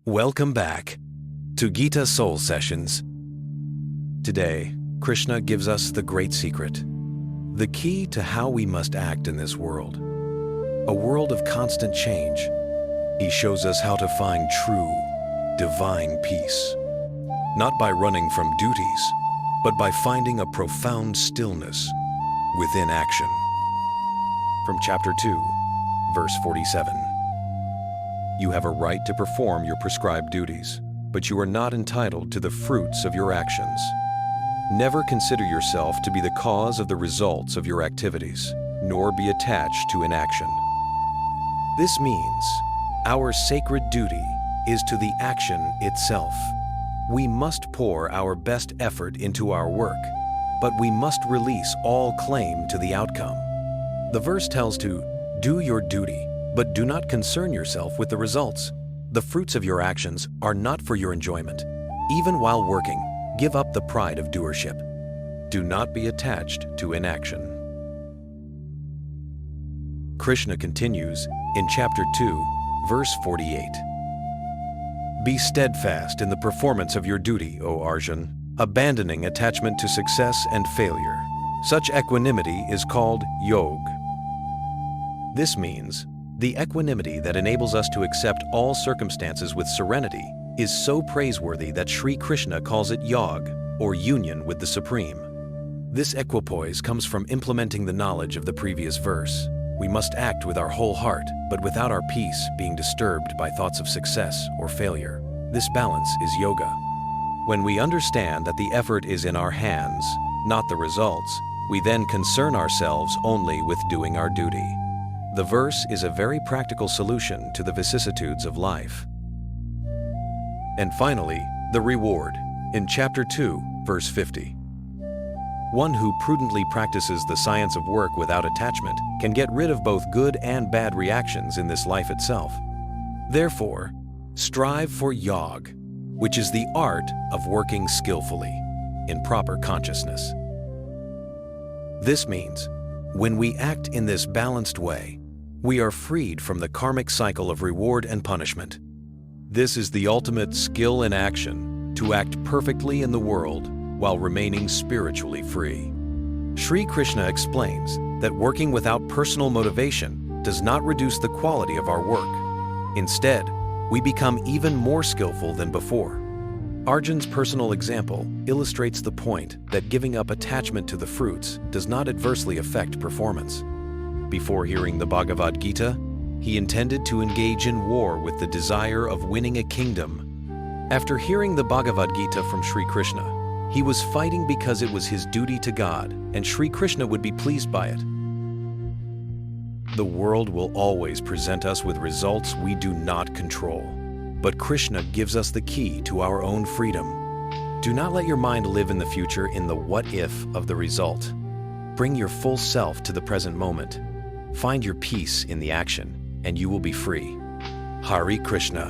Welcome back to Gita Soul Sessions. Today, Krishna gives us the great secret, the key to how we must act in this world, a world of constant change. He shows us how to find true, divine peace, not by running from duties, but by finding a profound stillness within action. From chapter 2, verse 47. You have a right to perform your prescribed duties, but you are not entitled to the fruits of your actions. Never consider yourself to be the cause of the results of your activities, nor be attached to inaction. This means our sacred duty is to the action itself. We must pour our best effort into our work, but we must release all claim to the outcome. The verse tells to do your duty, but do not concern yourself with the results. The fruits of your actions are not for your enjoyment. Even while working, give up the pride of doership. Do not be attached to inaction. Krishna continues in chapter 2, verse 48. Be steadfast in the performance of your duty, O Arjun, abandoning attachment to success and failure. Such equanimity is called yoga. This means the equanimity that enables us to accept all circumstances with serenity is so praiseworthy that Sri Krishna calls it yoga, or union with the Supreme. This equipoise comes from implementing the knowledge of the previous verse. We must act with our whole heart, but without our peace being disturbed by thoughts of success or failure. This balance is yoga. When we understand that the effort is in our hands, not the results, we then concern ourselves only with doing our duty. The verse is a very practical solution to the vicissitudes of life. And finally, the reward, in chapter 2, verse 50. One who prudently practices the science of work without attachment can get rid of both good and bad reactions in this life itself. Therefore, strive for yoga, which is the art of working skillfully, in proper consciousness. This means, when we act in this balanced way, we are freed from the karmic cycle of reward and punishment. This is the ultimate skill in action, to act perfectly in the world while remaining spiritually free. Sri Krishna explains that working without personal motivation does not reduce the quality of our work. Instead, we become even more skillful than before. Arjun's personal example illustrates the point that giving up attachment to the fruits does not adversely affect performance. Before hearing the Bhagavad Gita, he intended to engage in war with the desire of winning a kingdom. After hearing the Bhagavad Gita from Sri Krishna, he was fighting because it was his duty to God, and Sri Krishna would be pleased by it. The world will always present us with results we do not control, but Krishna gives us the key to our own freedom. Do not let your mind live in the future in the what if of the result. Bring your full self to the present moment. Find your peace in the action, and you will be free. Hare Krishna.